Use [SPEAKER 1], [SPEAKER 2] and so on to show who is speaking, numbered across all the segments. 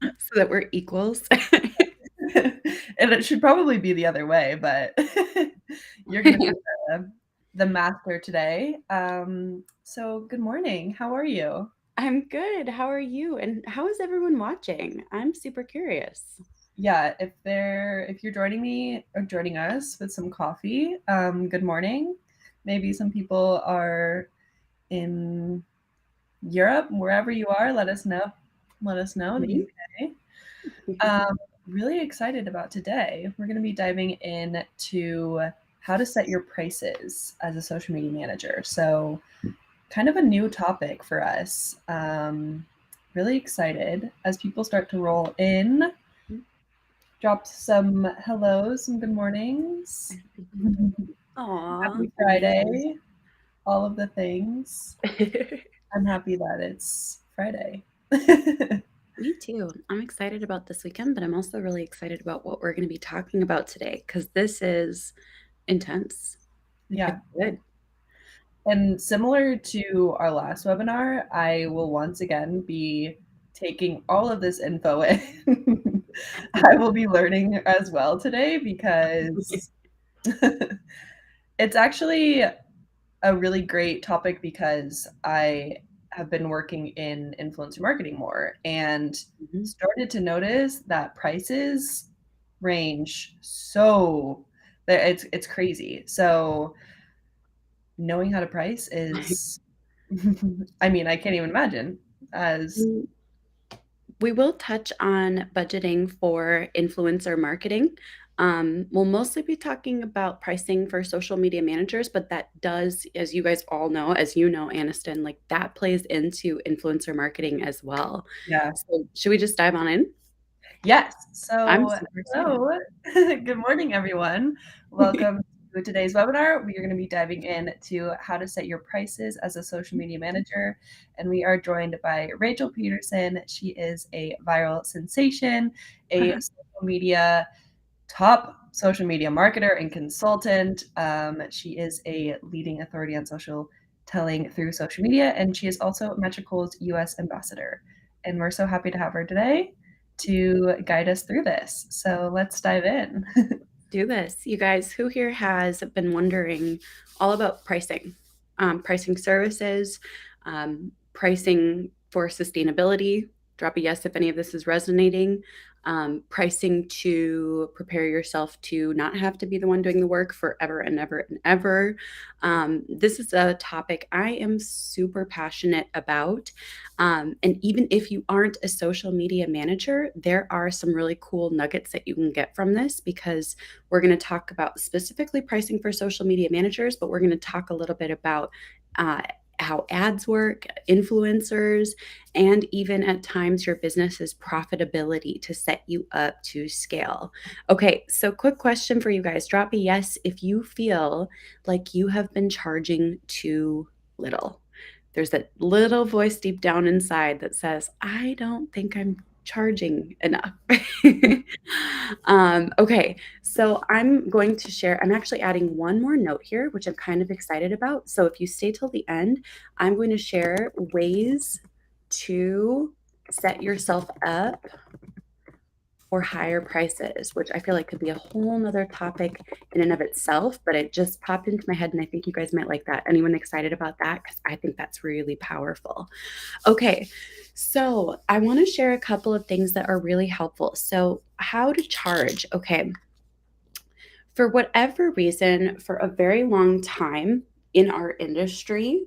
[SPEAKER 1] so that we're equals.
[SPEAKER 2] And it should probably be the other way, but you're gonna be the master today. So good morning. How are you?
[SPEAKER 1] I'm good. How are you? And how is everyone watching? I'm super curious.
[SPEAKER 2] Yeah, if you're joining me or joining us with some coffee, good morning. Maybe some people are in Europe, wherever you are, let us know. Let us know in the
[SPEAKER 1] Mhm.
[SPEAKER 2] UK. Um, really excited about today. We're going to be diving into how to set your prices as a social media manager. So, kind of a new topic for us. Really excited as people start to roll in. Drop some hellos, some good mornings.
[SPEAKER 1] Aw.
[SPEAKER 2] Happy Friday. All of the things. I'm happy that it's Friday.
[SPEAKER 1] Me too. I'm excited about this weekend, but I'm also really excited about what we're going to be talking about today because this is intense.
[SPEAKER 2] Yeah.
[SPEAKER 1] It's good.
[SPEAKER 2] And similar to our last webinar, I will once again be taking all of this info in. I will be learning as well today because it's actually a really great topic because I have been working in influencer marketing more and
[SPEAKER 1] Mhm.
[SPEAKER 2] started to notice that prices range so it's crazy. So knowing how to price is I mean, I can't even imagine as
[SPEAKER 1] Mm, We will touch on budgeting for influencer marketing. We'll mostly be talking about pricing for social media managers, but that does, as you guys all know, as you know, Anniston, like that plays into influencer marketing as well.
[SPEAKER 2] yeah.
[SPEAKER 1] So, should we just dive on in?
[SPEAKER 2] Yes.
[SPEAKER 1] I'm
[SPEAKER 2] So,
[SPEAKER 1] super excited.
[SPEAKER 2] hello. Good morning, everyone. Welcome to today's webinar. We are going to be diving into how to set your prices as a social media manager. And we are joined by Rachel Pedersen. She is a viral sensation, a social media top social media marketer and consultant. She is a leading authority on social telling through social media, and she is also Metricool's US ambassador. And we're so happy to have her today to guide us through this. So let's dive in.
[SPEAKER 1] Do this. You guys, who here has been wondering all about pricing, pricing services, pricing for sustainability? Drop a yes if any of this is resonating. Pricing to prepare yourself to not have to be the one doing the work forever and ever and ever. This is a topic I am super passionate about. And even if you aren't a social media manager, there are some really cool nuggets that you can get from this because we're going to talk about specifically pricing for social media managers, but we're going to talk a little bit about uh, how ads work, influencers, and even at times your business's profitability to set you up to scale. Okay, so quick question for you guys. Drop a yes if you feel like you have been charging too little. There's that little voice deep down inside that says, I don't think I'm charging enough. Okay, so I'm going to share, I'm actually adding one more note here, which I'm kind of excited about. So if you stay till the end, I'm going to share ways to set yourself up for higher prices, which I feel like could be a whole nother topic in and of itself, but it just popped into my head and I think you guys might like that. Anyone excited about that? Because I think that's really powerful. Okay, so I want to share a couple of things that are really helpful. So, how to charge? Okay, for whatever reason, for a very long time in our industry,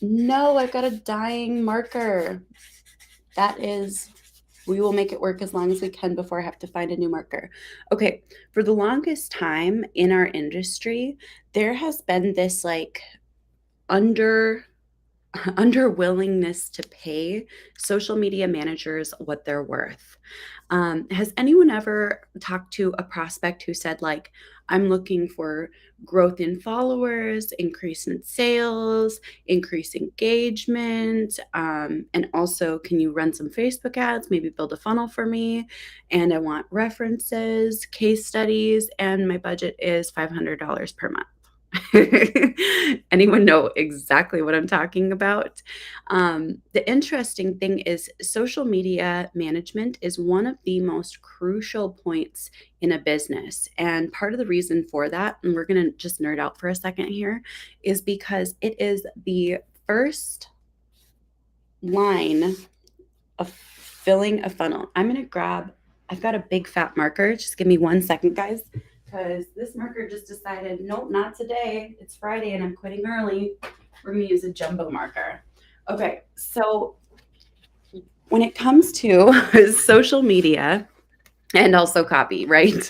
[SPEAKER 1] no, I've got a dying marker. That is, we will make it work as long as we can before I have to find a new marker. Okay, for the longest time in our industry, there has been this like under under willingness to pay social media managers what they're worth. Has anyone ever talked to a prospect who said, like, I'm looking for growth in followers, increase in sales, increase engagement, and also, can you run some Facebook ads, maybe build a funnel for me? And I want references, case studies, and my budget is $500 per month. Anyone know exactly what I'm talking about? The interesting thing is social media management is one of the most crucial points in a business. And part of the reason for that, and we're going to just nerd out for a second here, is because it is the first line of filling a funnel. I've got a big fat marker. Just give me 1 second, guys, because this marker just decided, nope, not today. It's Friday and I'm quitting early. We're going to use a jumbo marker. Okay, so when it comes to social media and also copy, right?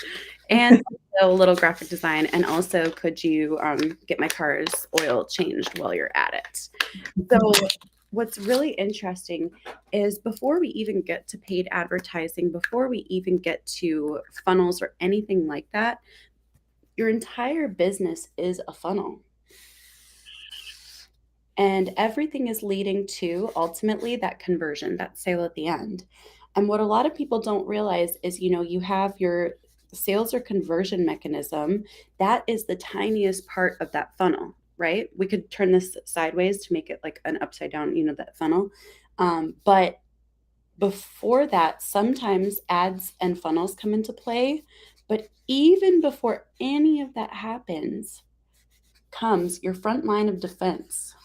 [SPEAKER 1] And a little graphic design. And also, could you get my car's oil changed while you're at it? So, what's really interesting is before we even get to paid advertising, before we even get to funnels or anything like that, your entire business is a funnel. And everything is leading to ultimately that conversion, that sale at the end. And what a lot of people don't realize is, you have your sales or conversion mechanism. That is the tiniest part of that funnel, right? We could turn this sideways to make it like an upside down, that funnel. But before that, sometimes ads and funnels come into play. But even before any of that happens, comes your front line of defense.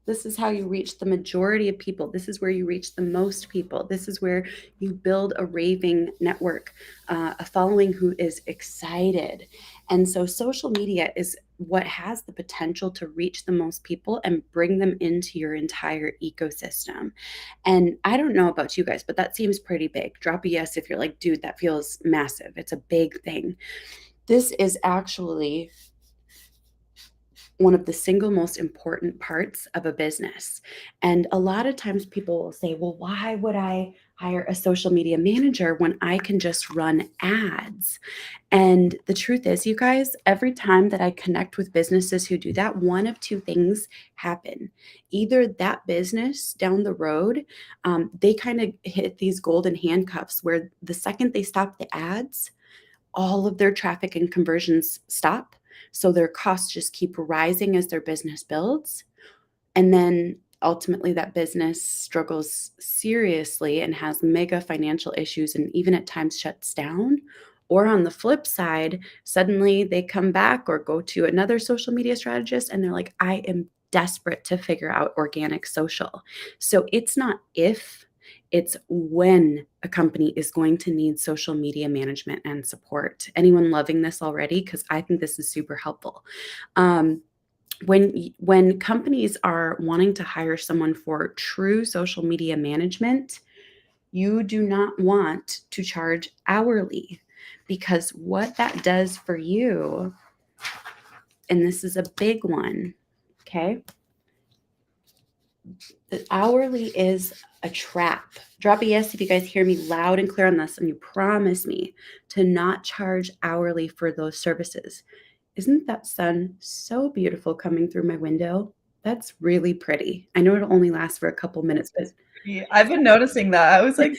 [SPEAKER 1] This is how you reach the majority of people. This is where you reach the most people. This is where you build a raving network, a following who is excited. And so social media is what has the potential to reach the most people and bring them into your entire ecosystem. And I don't know about you guys, but that seems pretty big. Drop a yes if you're like, dude, that feels massive. It's a big thing. This is actually one of the single most important parts of a business. And a lot of times people will say, well, why would I hire a social media manager when I can just run ads? And the truth is, you guys, every time that I connect with businesses who do that, one of two things happen. Either that business down the road, they kind of hit these golden handcuffs where the second they stop the ads, all of their traffic and conversions stop. So their costs just keep rising as their business builds. And then ultimately that business struggles seriously and has mega financial issues and even at times shuts down. Or on the flip side, suddenly they come back or go to another social media strategist and they're like, I am desperate to figure out organic social. So it's not if, it's when a company is going to need social media management and support. Anyone loving this already? Because I think this is super helpful. When companies are wanting to hire someone for true social media management, you do not want to charge hourly, because what that does for you, and this is a big one, okay? The hourly is a trap. Drop a yes if you guys hear me loud and clear on this and you promise me to not charge hourly for those services. Isn't that sun so beautiful coming through my window? That's really pretty. I know it'll only last for a couple minutes, but
[SPEAKER 2] I've been noticing that. I was like,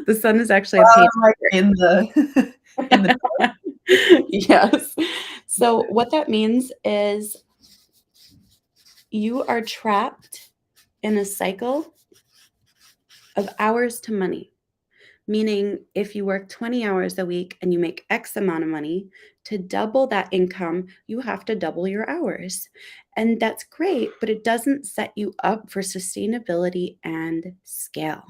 [SPEAKER 1] the sun is actually a page
[SPEAKER 2] like in the in the
[SPEAKER 1] yes. So what that means is you are trapped in a cycle of hours to money. Meaning, if you work 20 hours a week and you make X amount of money, to double that income, you have to double your hours. And that's great, but it doesn't set you up for sustainability and scale.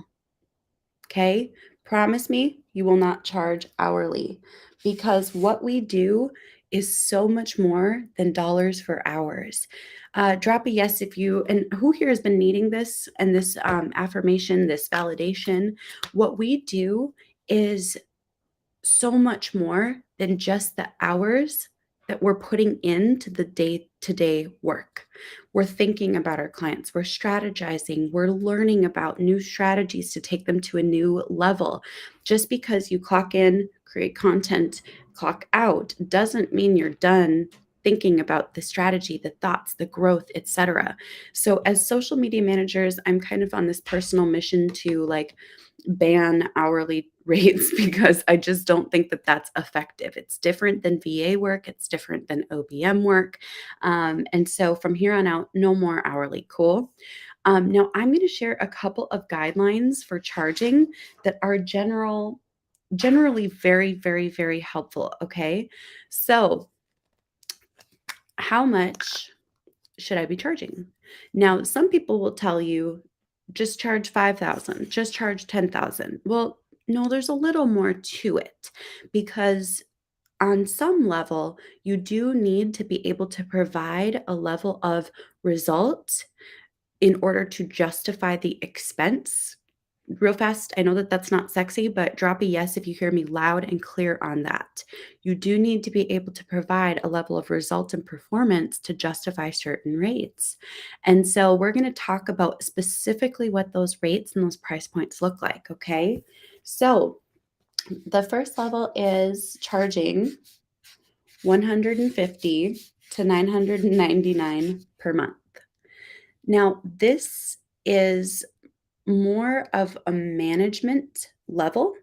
[SPEAKER 1] Okay? Promise me you will not charge hourly, because what we do is so much more than dollars for hours. Drop a yes if you, and who here has been needing this and this affirmation, this validation. What we do is so much more than just the hours that we're putting into the day-to-day work. We're thinking about our clients, we're strategizing, we're learning about new strategies to take them to a new level. Just because you clock in, create content, clock out, doesn't mean you're done thinking about the strategy, the thoughts, the growth, etc. So as social media managers, I'm kind of on this personal mission to like ban hourly rates because I just don't think that that's effective. It's different than VA work. It's different than OBM work. And so from here on out, no more hourly. Cool. Now I'm going to share a couple of guidelines for charging that are generally very, very, very helpful. Okay. So how much should I be charging? Now, some people will tell you just charge 5,000, just charge 10,000. Well, no, there's a little more to it because on some level, you do need to be able to provide a level of result in order to justify the expense. Real fast, I know that that's not sexy, but drop a yes if you hear me loud and clear on that. You do need to be able to provide a level of result and performance to justify certain rates. And so we're going to talk about specifically what those rates and those price points look like, okay? So the first level is charging $150 to $999 per month. Now, this is more of a management level.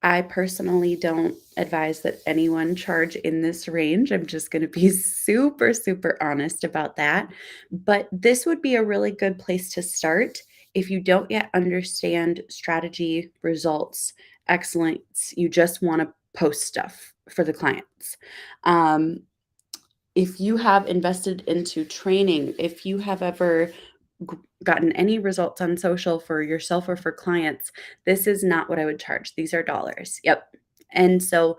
[SPEAKER 1] I personally don't advise that anyone charge in this range. I'm just going to be super, super honest about that. But this would be a really good place to start if you don't yet understand strategy, results, excellence. You just want to post stuff for the clients. If you have invested into training, if you have ever gotten any results on social for yourself or for clients, this is not what I would charge. These are dollars. Yep. And so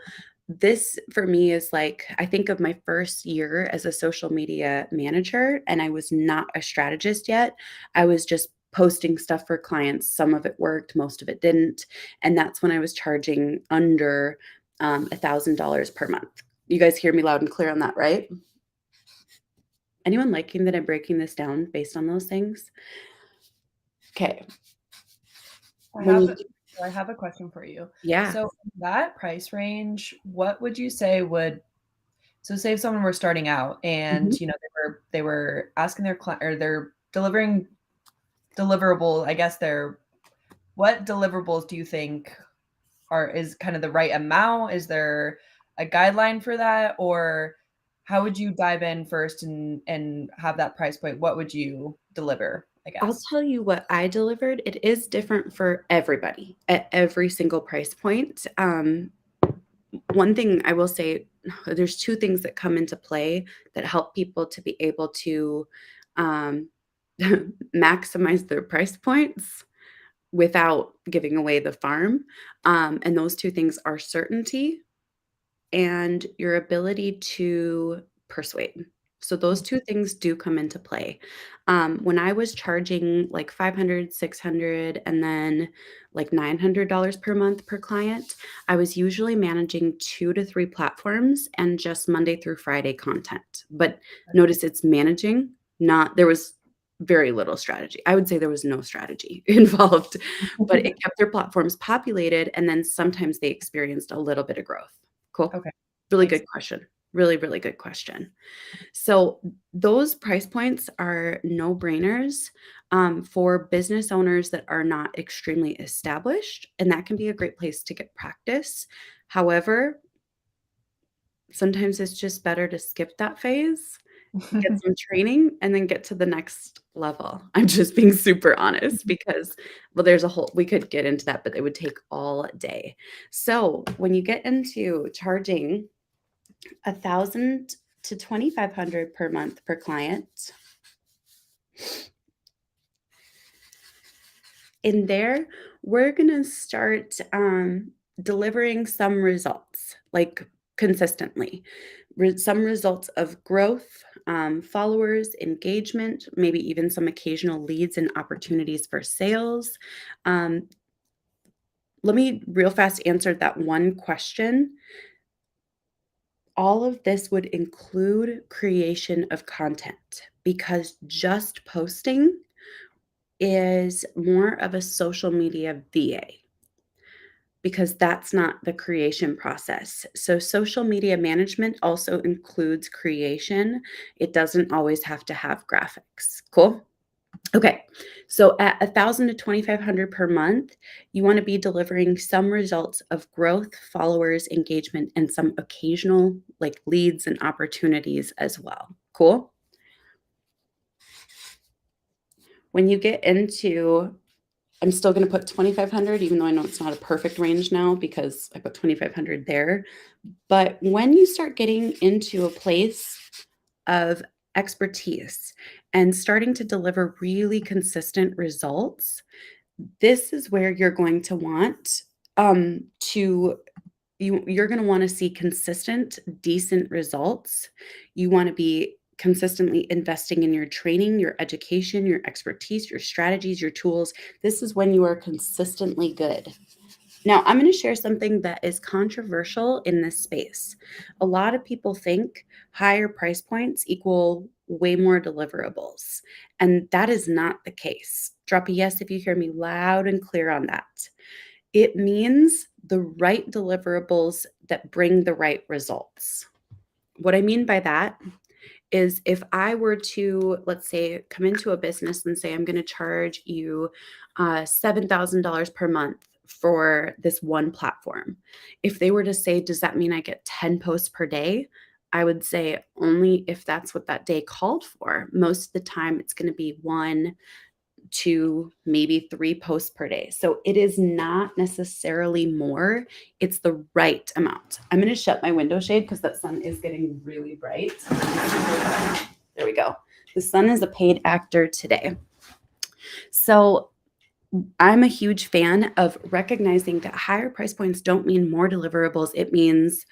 [SPEAKER 1] this for me is like, I think of my first year as a social media manager, and I was not a strategist yet. I was just posting stuff for clients. Some of it worked, most of it didn't. And that's when I was charging under $1,000 per month. You guys hear me loud and clear on that, right? Anyone liking that I'm breaking this down based on those things? Okay.
[SPEAKER 2] I have a question for you.
[SPEAKER 1] Yeah.
[SPEAKER 2] So that price range, what would you say so say if someone were starting out and
[SPEAKER 1] Mhm.
[SPEAKER 2] they were asking their client or they're delivering deliverable, I guess what deliverables do you think is kind of the right amount? Is there a guideline for that? Or how would you dive in first and have that price point? What would you deliver, I
[SPEAKER 1] I'll
[SPEAKER 2] guess?
[SPEAKER 1] tell you what I delivered. It is different for everybody at every single price point. One thing I will say, there's two things that come into play that help people to be able to um, maximize their price points without giving away the farm. And those two things are certainty and your ability to persuade. So those two things do come into play. When I was charging like 500, 600, and then like $900 per month per client, I was usually managing 2 to 3 platforms and just Monday through Friday content. But notice it's managing, not there was very little strategy. I would say there was no strategy involved, but it kept their platforms populated, and then sometimes they experienced a little bit of growth. Cool.
[SPEAKER 2] Okay.
[SPEAKER 1] Really
[SPEAKER 2] Makes
[SPEAKER 1] good question. Really, really good question. So those price points are no-brainers for business owners that are not extremely established, and that can be a great place to get practice. However, sometimes it's just better to skip that phase, get some training, and then get to the next level. I'm just being super honest because, well, there's a whole we could get into that, but it would take all day. So when you get into charging 1,000 to 2,500 per month per client. In there, we're gonna start delivering some results, like consistently. Some results of growth, followers, engagement, maybe even some occasional leads and opportunities for sales. Um, Let me real fast answer that one question. All of this would include creation of content because just posting is more of a social media VA because that's not the creation process. So, social media management also includes creation. It doesn't always have to have graphics. Cool. Okay, so at 1,000 to 2,500 per month, you want to be delivering some results of growth, followers, engagement, and some occasional like leads and opportunities as well. Cool. When you get into, I'm still going to put 2,500, even though I know it's not a perfect range now because I put 2,500 there. But when you start getting into a place of expertise and starting to deliver really consistent results, this is where you're going to want to you're going to want to see consistent, decent results. You want to be consistently investing in your training, your education, your expertise, your strategies, your tools. This is when you are consistently good. Now, I'm going to share something that is controversial in this space. A lot of people think higher price points equal way more deliverables, and that is not the case. Drop a yes if you hear me loud and clear on that. It means the right deliverables that bring the right results. What I mean by that is if I were to, let's say, come into a business and say, I'm going to charge you $7,000 per month for this one platform. If they were to say, does that mean I get 10 posts per day? I would say only if that's what that day called for. Most of the time, it's going to be 1, 2, maybe 3 posts per day. So it is not necessarily more, it's the right amount. I'm going to shut my window shade because that sun is getting really bright. There we go. The sun is a paid actor today. So I'm a huge fan of recognizing that higher price points don't mean more deliverables. It means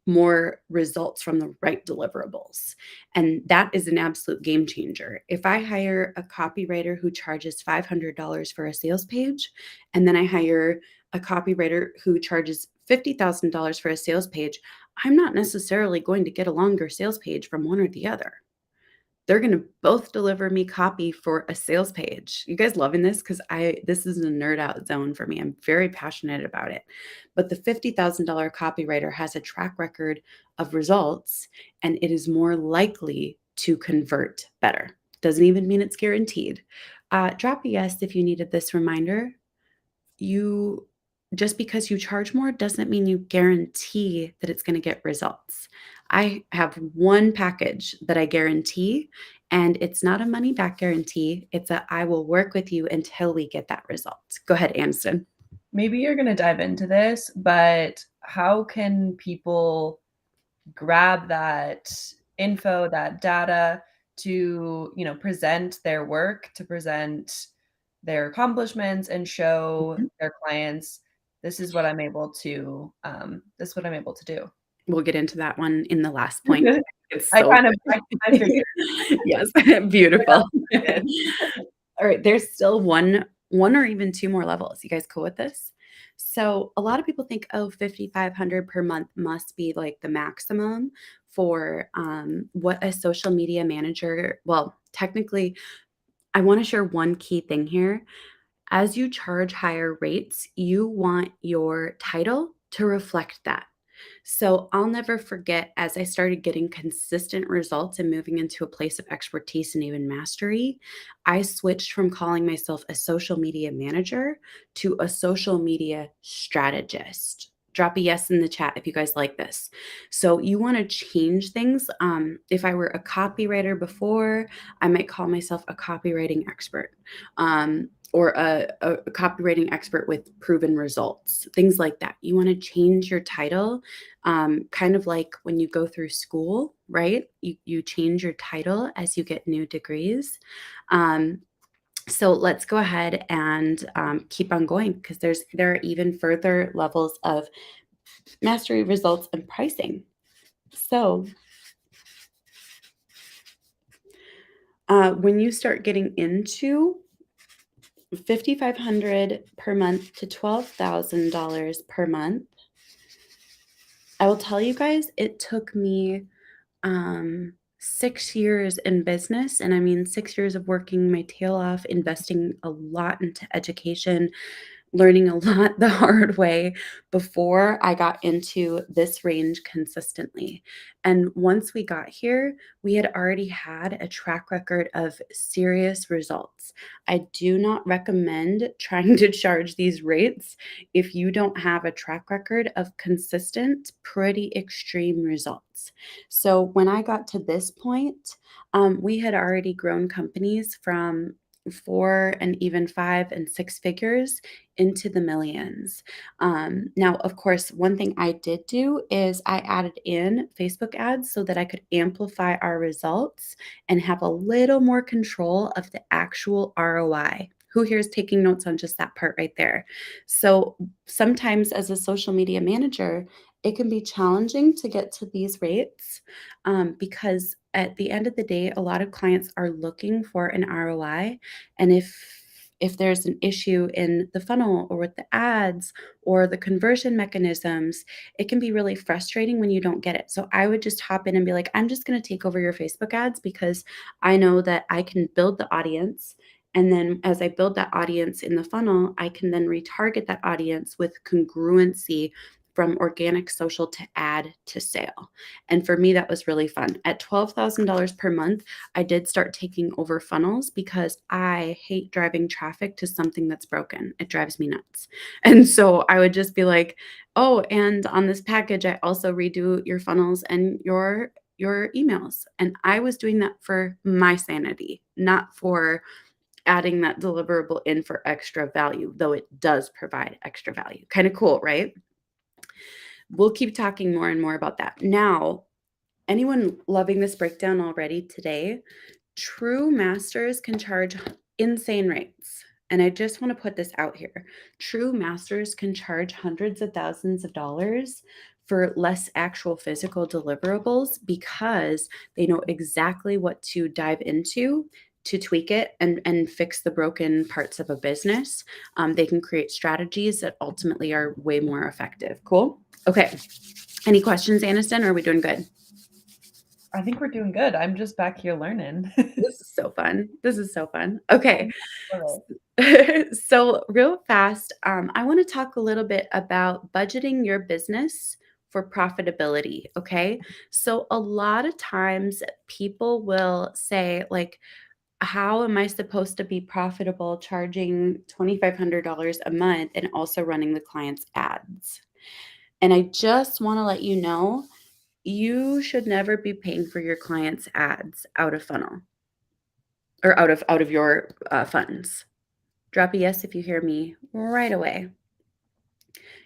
[SPEAKER 1] more results from the right deliverables. And that is an absolute game changer. If I hire a copywriter who charges $500 for a sales page, and then I hire a copywriter who charges $50,000 for a sales page, I'm not necessarily going to get a longer sales page from one or the other. They're going to both deliver me copy for a sales page. You guys loving this? Because this is a nerd out zone for me. I'm very passionate about it. But the $50,000 copywriter has a track record of results, and it is more likely to convert better. Doesn't even mean it's guaranteed. Drop a yes if you needed this reminder. You just because you charge more doesn't mean you guarantee that it's going to get results. I have one package that I guarantee, and it's not a money back guarantee. It's a I will work with you until we get that result. Go ahead, Anniston.
[SPEAKER 2] Maybe you're going to dive into this, but how can people grab that info, that data to, present their work, to present their accomplishments and show their clients, this is what I'm able to, do.
[SPEAKER 1] We'll get into that one in the last point. It's
[SPEAKER 2] I
[SPEAKER 1] so
[SPEAKER 2] figured.
[SPEAKER 1] yes, beautiful. All right, there's still one or even 2 more levels. You guys cool with this? So a lot of people think, oh, 5,500 per month must be like the maximum for what a social media manager. Well, technically, I want to share one key thing here. As you charge higher rates, you want your title to reflect that. So I'll never forget as I started getting consistent results and moving into a place of expertise and even mastery, I switched from calling myself a social media manager to a social media strategist. Drop a yes in the chat if you guys like this. So you want to change things. If I were a copywriter before, I might call myself a copywriting expert. Or a copywriting expert with proven results, things like that. You want to change your title, kind of like when you go through school, right? You change your title as you get new degrees. So let's go ahead and keep on going because there are even further levels of mastery, results, and pricing. So when you start getting into 5,500 per month to $12,000 per month. I will tell you guys, it took me 6 years in business. And I mean, 6 years of working my tail off, investing a lot into education, learning a lot the hard way before I got into this range consistently. And once we got here, we had already had a track record of serious results. I do not recommend trying to charge these rates if you don't have a track record of consistent, pretty extreme results. So when I got to this point, we had already grown companies from 4 and even 5 and 6 figures into the millions. Now, of course, one thing I did do is I added in Facebook ads so that I could amplify our results and have a little more control of the actual ROI. Who here is taking notes on just that part right there? So sometimes as a social media manager, it can be challenging to get to these rates because at the end of the day, a lot of clients are looking for an ROI. And if there's an issue in the funnel or with the ads or the conversion mechanisms, it can be really frustrating when you don't get it. So I would just hop in and be like, I'm just going to take over your Facebook ads because I know that I can build the audience. And then as I build that audience in the funnel, I can then retarget that audience with congruency from organic social to ad to sale. And for me, that was really fun. At $12,000 per month, I did start taking over funnels because I hate driving traffic to something that's broken. It drives me nuts. And so I would just be like, oh, and on this package, I also redo your funnels and your emails. And I was doing that for my sanity, not for adding that deliverable in for extra value, though it does provide extra value. Kind of cool, right? We'll keep talking more and more about that. Now, anyone loving this breakdown already today? True masters can charge insane rates. And I just want to put this out here. True masters can charge hundreds of thousands of dollars for less actual physical deliverables because they know exactly what to dive into to tweak it and fix the broken parts of a business. They can create strategies that ultimately are way more effective. Cool? Okay. Any questions, Anniston? Or are we doing good?
[SPEAKER 2] I think we're doing good. I'm just back here learning.
[SPEAKER 1] This is so fun. This is so fun. Okay.
[SPEAKER 2] Love
[SPEAKER 1] So, real fast, I want to talk a little bit about budgeting your business for profitability. Okay. So, a lot of times people will say, like, how am I supposed to be profitable charging $2,500 a month and also running the client's ads? And I just want to let you know you should never be paying for your clients' ads out of funnel or out of your funds. Drop a yes if you hear me right away.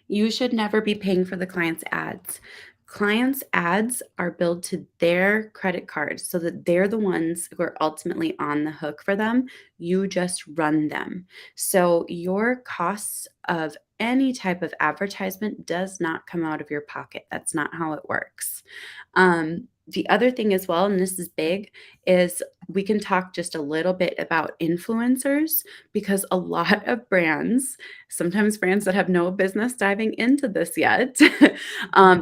[SPEAKER 1] You should never be paying for the client's ads. Clients' ads are billed to their credit cards so that they're the ones who are ultimately on the hook for them. You just run them. So your costs of any type of advertisement does not come out of your pocket. That's not how it works. The other thing as well, and this is big, is we can talk just a little bit about influencers because a lot of brands, sometimes brands that have no business diving into this yet,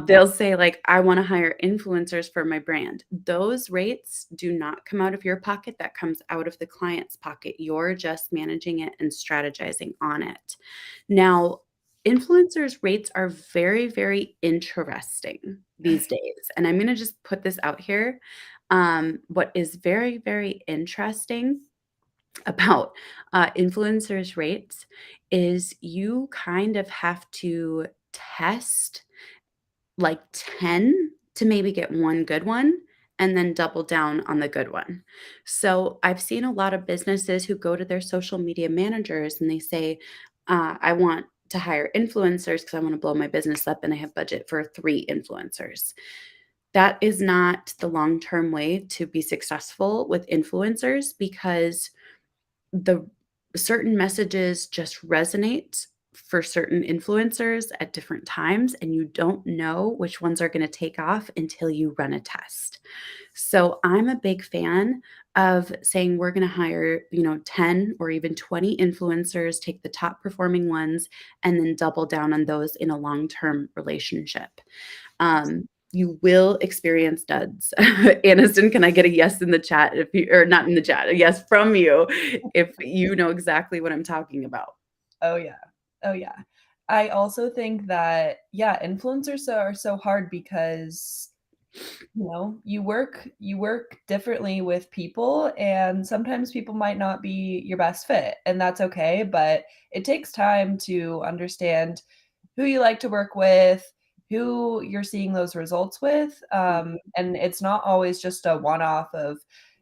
[SPEAKER 1] they'll say, like, I want to hire influencers for my brand. Those rates do not come out of your pocket. That comes out of the client's pocket. You're just managing it and strategizing on it. Now, influencers' rates are very, very interesting these days. And I'm going to just put this out here. What is very, very interesting about influencers' rates is you kind of have to test like 10 to maybe get one good one and then double down on the good one. So I've seen a lot of businesses who go to their social media managers and they say, I want to hire influencers because I want to blow my business up and I have budget for 3 influencers. That is not the long-term way to be successful with influencers because the certain messages just resonate for certain influencers at different times, and you don't know which ones are going to take off until you run a test. So I'm a big fan of saying we're going to hire, 10 or even 20 influencers, take the top performing ones, and then double down on those in a long-term relationship. You will experience duds. Anniston, can I get a yes in the chat if you, or not in the chat, a yes from you if you know exactly what I'm talking about?
[SPEAKER 2] Oh, yeah. Oh yeah. I also think that, yeah, influencers are so hard because, you work differently with people, and sometimes people might not be your best fit, and that's okay, but it takes time to understand who you like to work with, who you're seeing those results with, and it's not always just a one-off of,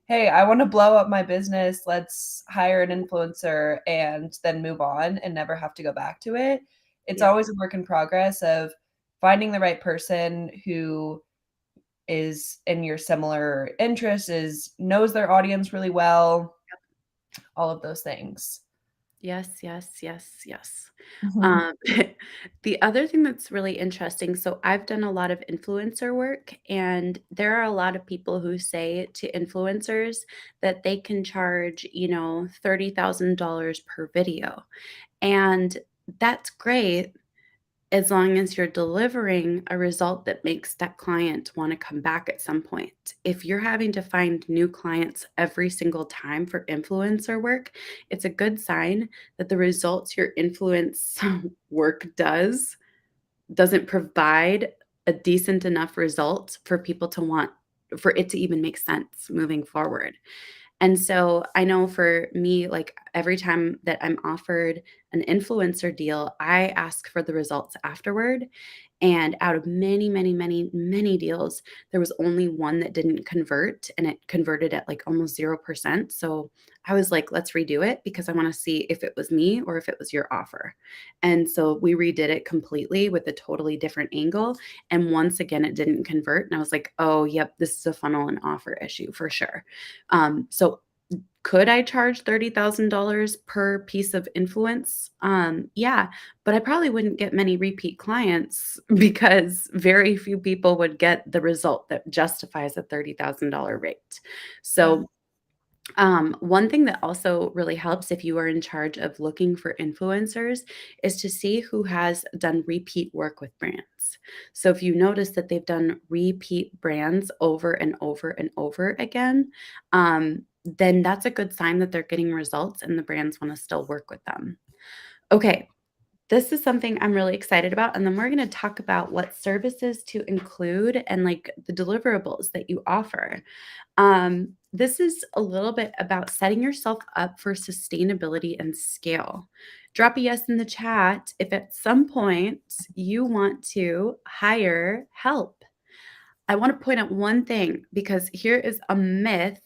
[SPEAKER 2] "Hey, I wanna blow up my business, let's hire an influencer," and then move on and never have to go back to it. It's
[SPEAKER 1] Yeah.
[SPEAKER 2] always a work in progress of finding the right person who is in your similar interests, knows their audience really well, all of those things.
[SPEAKER 1] Yes, yes, yes, yes.
[SPEAKER 2] Mhm.
[SPEAKER 1] Um, the other thing that's really interesting, so I've done a lot of influencer work, and there are a lot of people who say to influencers that they can charge, $30,000 per video. And that's great as long as you're delivering a result that makes that client want to come back at some point. If you're having to find new clients every single time for influencer work, it's a good sign that the results your influence work doesn't provide a decent enough result for people to want for it to even make sense moving forward. And so I know for me, like every time that I'm offered an influencer deal, I ask for the results afterward. And out of many, many, many, many deals, there was only one that didn't convert, and it converted at like almost 0%. So I was like, let's redo it because I want to see if it was me or if it was your offer. And so we redid it completely with a totally different angle. And once again, it didn't convert. And I was like, oh, yep, this is a funnel and offer issue for sure. So could I charge $30,000 per piece of influence? Yeah, but I probably wouldn't get many repeat clients because very few people would get the result that justifies a $30,000 rate.
[SPEAKER 2] Yeah.
[SPEAKER 1] So one thing that also really helps if you are in charge of looking for influencers is to see who has done repeat work with brands. So if you notice that they've done repeat brands over and over and over again, then that's a good sign that they're getting results and the brands want to still work with them. Okay, this is something I'm really excited about. And then we're going to talk about what services to include and like the deliverables that you offer. This is a little bit about setting yourself up for sustainability and scale. Drop a yes in the chat if at some point you want to hire help. I want to point out one thing because here is a myth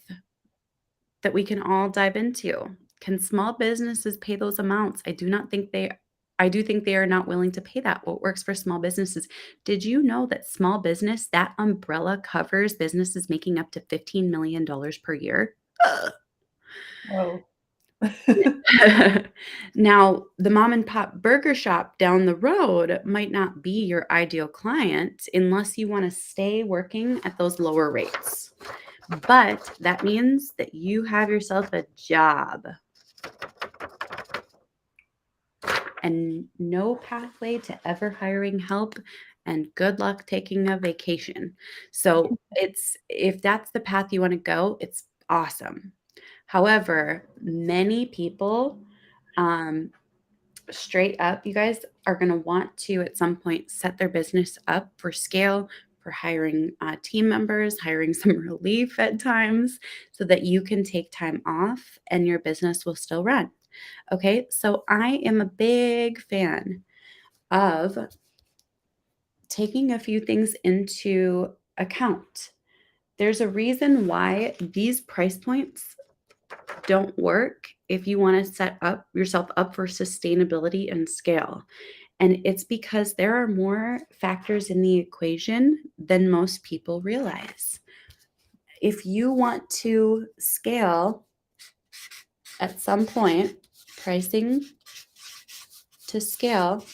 [SPEAKER 1] that we can all dive into. Can small businesses pay those amounts? I do think they are not willing to pay that. What works for small businesses? Did you know that small business, that umbrella covers businesses making up to $15 million per year?
[SPEAKER 2] Whoa.
[SPEAKER 1] Now, the mom and pop burger shop down the road might not be your ideal client unless you want to stay working at those lower rates. But that means that you have yourself a job and no pathway to ever hiring help, and good luck taking a vacation. So it's if that's the path you want to go, it's awesome. However, many people straight up, you guys are going to want to at some point set their business up for scale, for hiring team members, hiring some relief at times so that you can take time off and your business will still run. Okay, so I am a big fan of taking a few things into account. There's a reason why these price points don't work if you want to set up yourself up for sustainability and scale. And it's because there are more factors in the equation than most people realize. If you want to scale at some point, pricing to scale,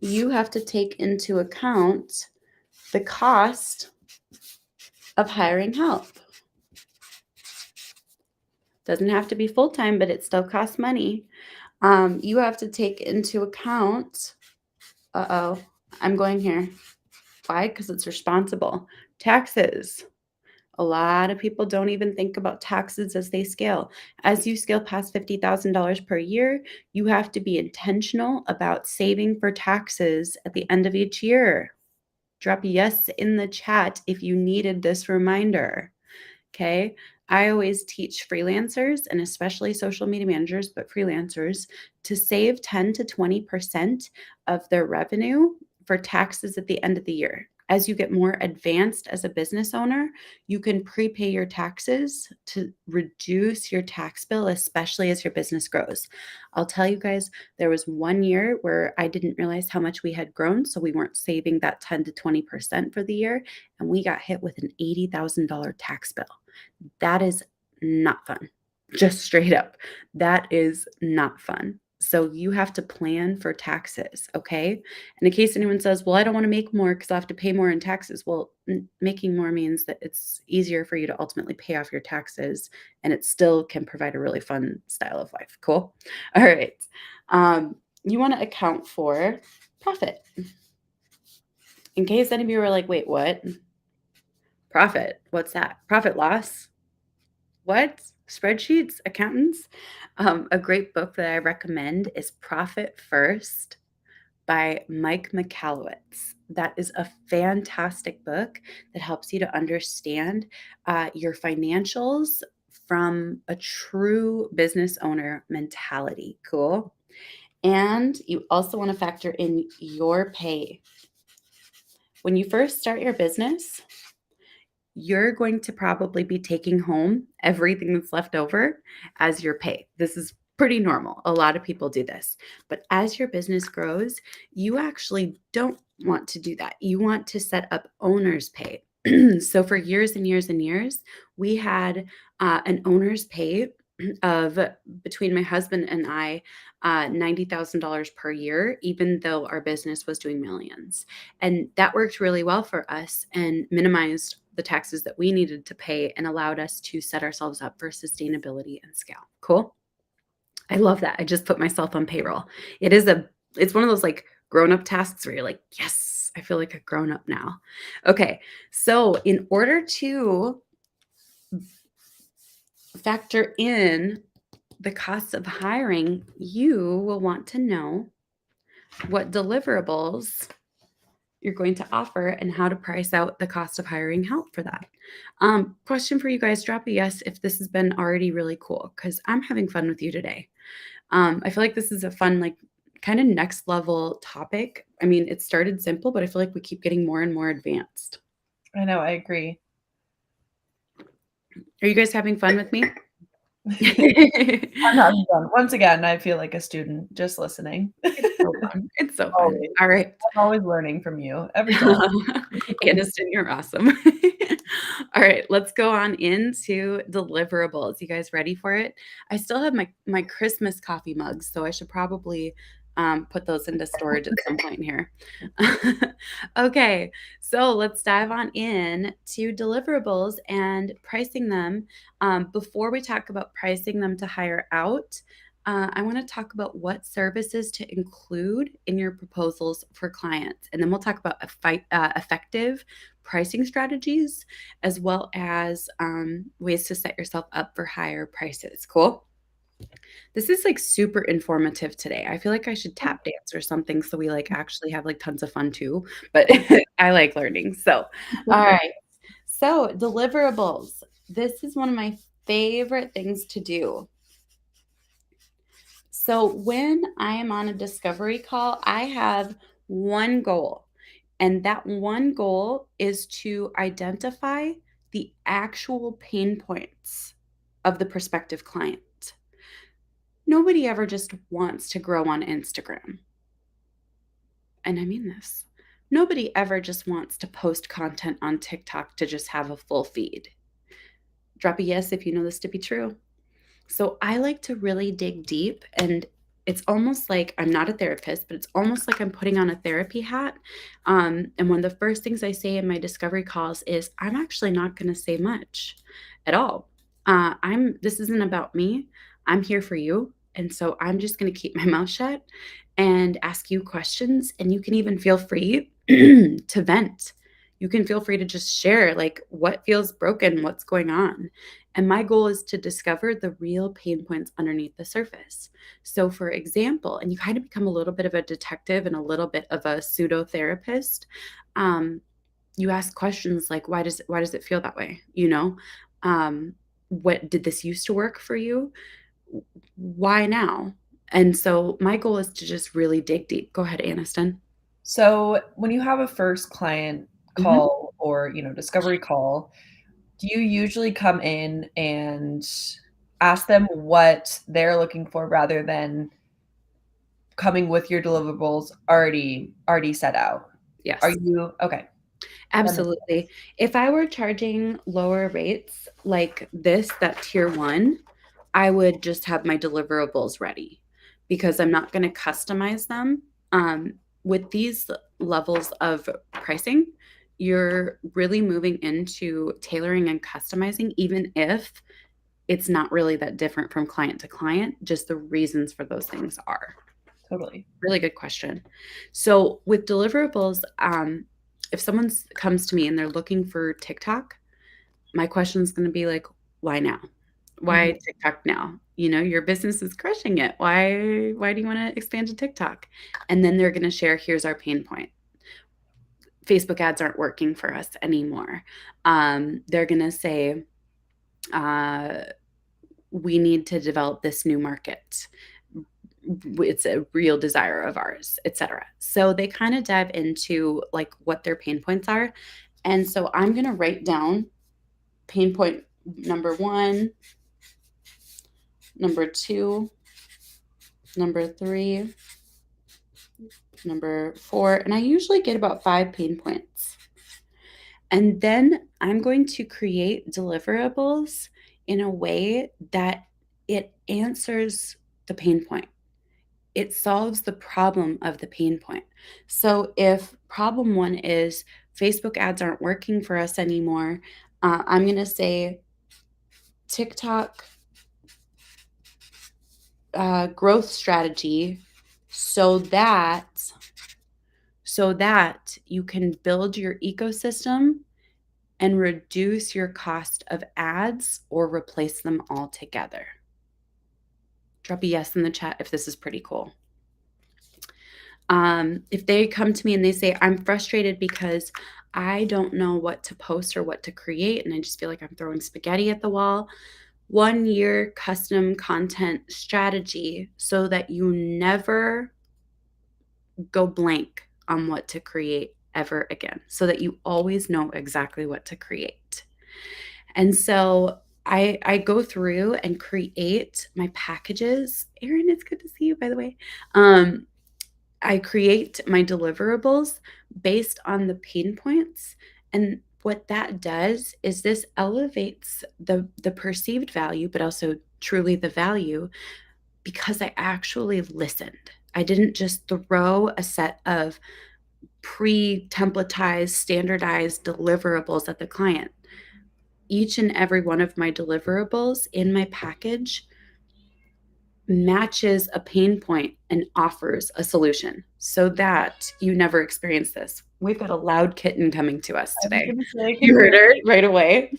[SPEAKER 1] you have to take into account the cost of hiring help. Doesn't have to be full time, but it still costs money. You have to take into account, I'm going here. Why? Because it's responsible. Taxes. A lot of people don't even think about taxes as they scale. As you scale past $50,000 per year, you have to be intentional about saving for taxes at the end of each year. Drop yes in the chat if you needed this reminder. Okay. I always teach freelancers and especially social media managers, but freelancers to save 10 to 20% of their revenue for taxes at the end of the year. As you get more advanced as a business owner, you can prepay your taxes to reduce your tax bill, especially as your business grows. I'll tell you guys, there was one year where I didn't realize how much we had grown. So we weren't saving that 10 to 20% for the year. And we got hit with an $80,000 tax bill. That is not fun. Just straight up. That is not fun. So you have to plan for taxes, okay? And in case anyone says, well, I don't want to make more because I have to pay more in taxes. Well, making more means that it's easier for you to ultimately pay off your taxes and it still can provide a really fun style of life. Cool. All right. You want to account for profit. In case any of you were like, wait, what? Profit. What's that? Profit loss. What? Spreadsheets, accountants? A great book that I recommend is Profit First by Mike Michalowicz. That is a fantastic book that helps you to understand your financials from a true business owner mentality. Cool. And you also want to factor in your pay. When you first start your business, you're going to probably be taking home everything that's left over as your pay. This is pretty normal. A lot of people do this. But as your business grows, you actually don't want to do that. You want to set up owner's pay. So for years and years and years, we had an owner's pay of between my husband and I, $90,000 per year, even though our business was doing millions. And that worked really well for us and minimized the taxes that we needed to pay and allowed us to set ourselves up for sustainability and scale. Cool. I love that. I just put myself on payroll. It's one of those like grown-up tasks where you're like, yes, I feel like a grown-up now. Okay. So in order to factor in the cost of hiring, you will want to know what deliverables you're going to offer and how to price out the cost of hiring help for that. Question for you guys, drop a yes if this has been already really cool, because I'm having fun with you today. I feel like this is a fun, like kind of next level topic. I mean, it started simple, but I feel like we keep getting more and more advanced.
[SPEAKER 2] I know, I agree.
[SPEAKER 1] Are you guys having fun with me?
[SPEAKER 2] I'm having fun. Once again, I feel like a student just listening.
[SPEAKER 1] It's so fun. It's so fun.
[SPEAKER 2] Always.
[SPEAKER 1] All right.
[SPEAKER 2] I'm always learning from you every time.
[SPEAKER 1] Anniston, you're awesome. All right, let's go on into deliverables. You guys ready for it? I still have my Christmas coffee mugs, so I should probably put those into storage at some point here. Okay, so let's dive on in to deliverables and pricing them. Before we talk about pricing them to hire out, I want to talk about what services to include in your proposals for clients. And then we'll talk about effective pricing strategies, as well as ways to set yourself up for higher prices. Cool? This is like super informative today. I feel like I should tap dance or something so we like actually have like tons of fun too. But I like learning. So, all right. So, deliverables. This is one of my favorite things to do. So when I am on a discovery call, I have one goal, and that one goal is to identify the actual pain points of the prospective client. Nobody ever just wants to grow on Instagram. And I mean this. Nobody ever just wants to post content on TikTok to just have a full feed. Drop a yes if you know this to be true. So I like to really dig deep, and it's almost like I'm not a therapist, but it's almost like I'm putting on a therapy hat. And one of the first things I say in my discovery calls is I'm actually not going to say much at all. This isn't about me. I'm here for you. And so I'm just going to keep my mouth shut and ask you questions. And you can even feel free to vent. You can feel free to just share like what feels broken, what's going on. And my goal is to discover the real pain points underneath the surface. So, for example, and you kind of become a little bit of a detective and a little bit of a pseudo therapist. You ask questions like, why does it feel that way? What did this used to work for you? Why now? And so my goal is to just really dig deep. Go ahead, Anniston.
[SPEAKER 2] So when you have a first client
[SPEAKER 1] Mhm.
[SPEAKER 2] call or, discovery call, do you usually come in and ask them what they're looking for rather than coming with your deliverables already set out? Are
[SPEAKER 1] Yes.
[SPEAKER 2] you okay? That makes
[SPEAKER 1] Absolutely.
[SPEAKER 2] sense.
[SPEAKER 1] If I were charging lower rates like this, that tier one, I would just have my deliverables ready because I'm not going to customize them. With these levels of pricing, you're really moving into tailoring and customizing, even if it's not really that different from client to client, just the reasons for those things are.
[SPEAKER 2] Totally.
[SPEAKER 1] Really good question. So with deliverables, if someone comes to me and they're looking for TikTok, my question is going to be like, why now? Why
[SPEAKER 2] Mhm.
[SPEAKER 1] TikTok now? Your business is crushing it. Why do you want to expand to TikTok? And then they're going to share, here's our pain point. Facebook ads aren't working for us anymore. They're going to say, uh, we need to develop this new market. It's a real desire of ours, etc. So they kind of dive into like what their pain points are. And so I'm going to write down pain point number 1, number 2, number 3, number 4, and I usually get about 5 pain points. And then I'm going to create deliverables in a way that it answers the pain point. It solves the problem of the pain point. So if problem 1 is Facebook ads aren't working for us anymore, I'm going to say TikTok growth strategy so that you can build your ecosystem and reduce your cost of ads or replace them altogether. Drop a yes in the chat if this is pretty cool. If they come to me and they say, I'm frustrated because I don't know what to post or what to create, and I just feel like I'm throwing spaghetti at the wall, 1-year custom content strategy so that you never go blank on what to create ever again, so that you always know exactly what to create. And so I go through and create my packages. Erin, it's good to see you, by the way. I create my deliverables based on the pain points. And what that does is this elevates the perceived value, but also truly the value because I actually listened. I didn't just throw a set of pre-templatized, standardized deliverables at the client. Each and every one of my deliverables in my package matches a pain point and offers a solution so that you never experience this. We've got a loud kitten coming to us
[SPEAKER 2] I was
[SPEAKER 1] today.
[SPEAKER 2] gonna say, I can
[SPEAKER 1] You heard
[SPEAKER 2] hear
[SPEAKER 1] her right away.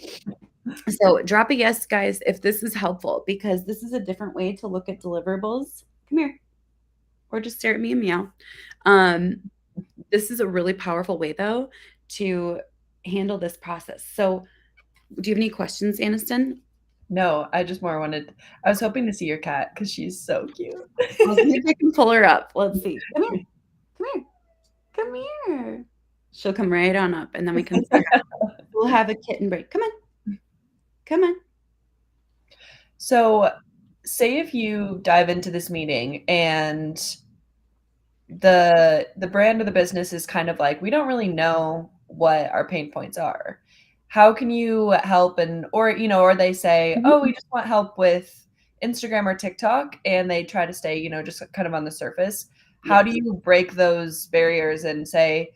[SPEAKER 1] So drop a yes, guys, if this is helpful, because this is a different way to look at deliverables. Come here, or just stare at me and meow. This is a really powerful way, though, to handle this process. So, do you have any questions, Anniston?
[SPEAKER 2] No, I just more wanted I was hoping to see your cat because she's so cute.
[SPEAKER 1] I'll see if I can pull her up. Let's see. Come here. Come here. Come here. She'll come right on up, and then we can say hi. We'll have a kitten break. Come on. Come on.
[SPEAKER 2] So, say if you dive into this meeting and the brand of the business is kind of like, we don't really know what our pain points are. How can you help or they say,
[SPEAKER 1] Mhm.
[SPEAKER 2] "Oh, we just want help with Instagram or TikTok," and they try to stay, just kind of on the surface. How do
[SPEAKER 1] Yes.
[SPEAKER 2] you break those barriers and say,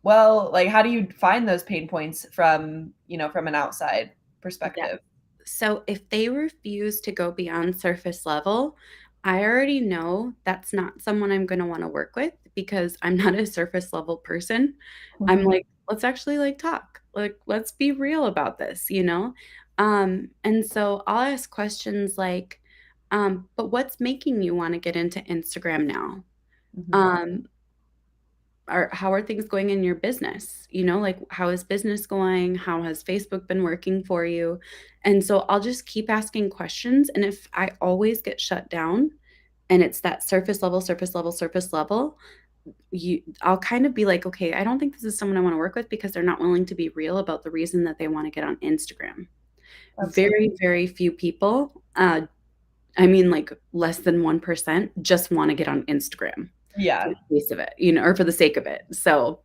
[SPEAKER 2] well, like how do you find those pain points from an outside
[SPEAKER 1] Yeah.
[SPEAKER 2] perspective?
[SPEAKER 1] So if they refuse to go beyond surface level, I already know that's not someone I'm going to want to work with because I'm not a surface level person. I'm
[SPEAKER 2] Mhm.
[SPEAKER 1] like let's actually like talk. Like, let's be real about this, you know? And so I'll ask questions like, but what's making you want to get into Instagram now?
[SPEAKER 2] Mhm.
[SPEAKER 1] Um, or how are things going in your business? You know, like how is business going? How has Facebook been working for you? And so I'll just keep asking questions. And if I always get shut down and it's that surface level, surface level, surface level, I'll kind of be like, okay, I don't think this is someone I want to work with because they're not willing to be real about the reason that they want to get on Instagram.
[SPEAKER 2] Absolutely.
[SPEAKER 1] Very, very few people, I mean, like less than 1% just want to get on Instagram for
[SPEAKER 2] Yeah,
[SPEAKER 1] the face of it, you know, or for the sake of it. So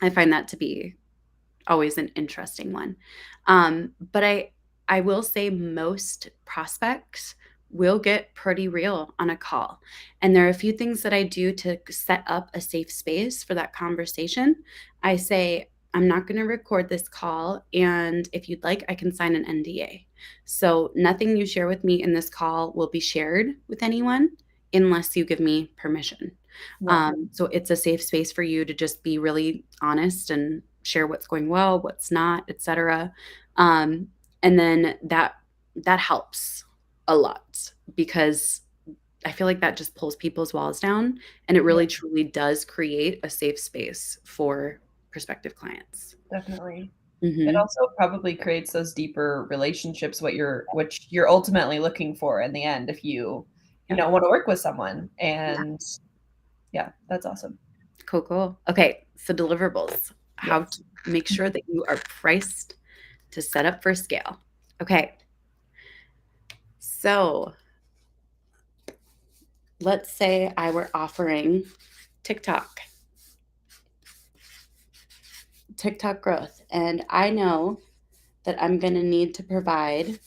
[SPEAKER 1] I find that to be always an interesting one. But I will say most prospects will get pretty real on a call. And there are a few things that I do to set up a safe space for that conversation. I say, I'm not going to record this call. And if you'd like, I can sign an NDA. So nothing you share with me in this call will be shared with anyone unless you give me permission.
[SPEAKER 2] yeah,
[SPEAKER 1] So it's a safe space for you to just be really honest and share what's going well, what's not, etc. Um, and then that helps a lot because I feel like that just pulls people's walls down and it
[SPEAKER 2] yeah,
[SPEAKER 1] really truly does create a safe space for prospective clients.
[SPEAKER 2] definitely. It
[SPEAKER 1] Hmm.
[SPEAKER 2] also probably creates those deeper relationships, which you're ultimately looking for in the end if you
[SPEAKER 1] Yeah.
[SPEAKER 2] know, want to work with someone.
[SPEAKER 1] Yeah.
[SPEAKER 2] And yeah, that's awesome.
[SPEAKER 1] Cool, cool. Okay. So deliverables, how
[SPEAKER 2] Yes.
[SPEAKER 1] to make sure that you are priced to set up for scale. Okay. So let's say I were offering TikTok, TikTok growth, and I know that I'm going to need to provide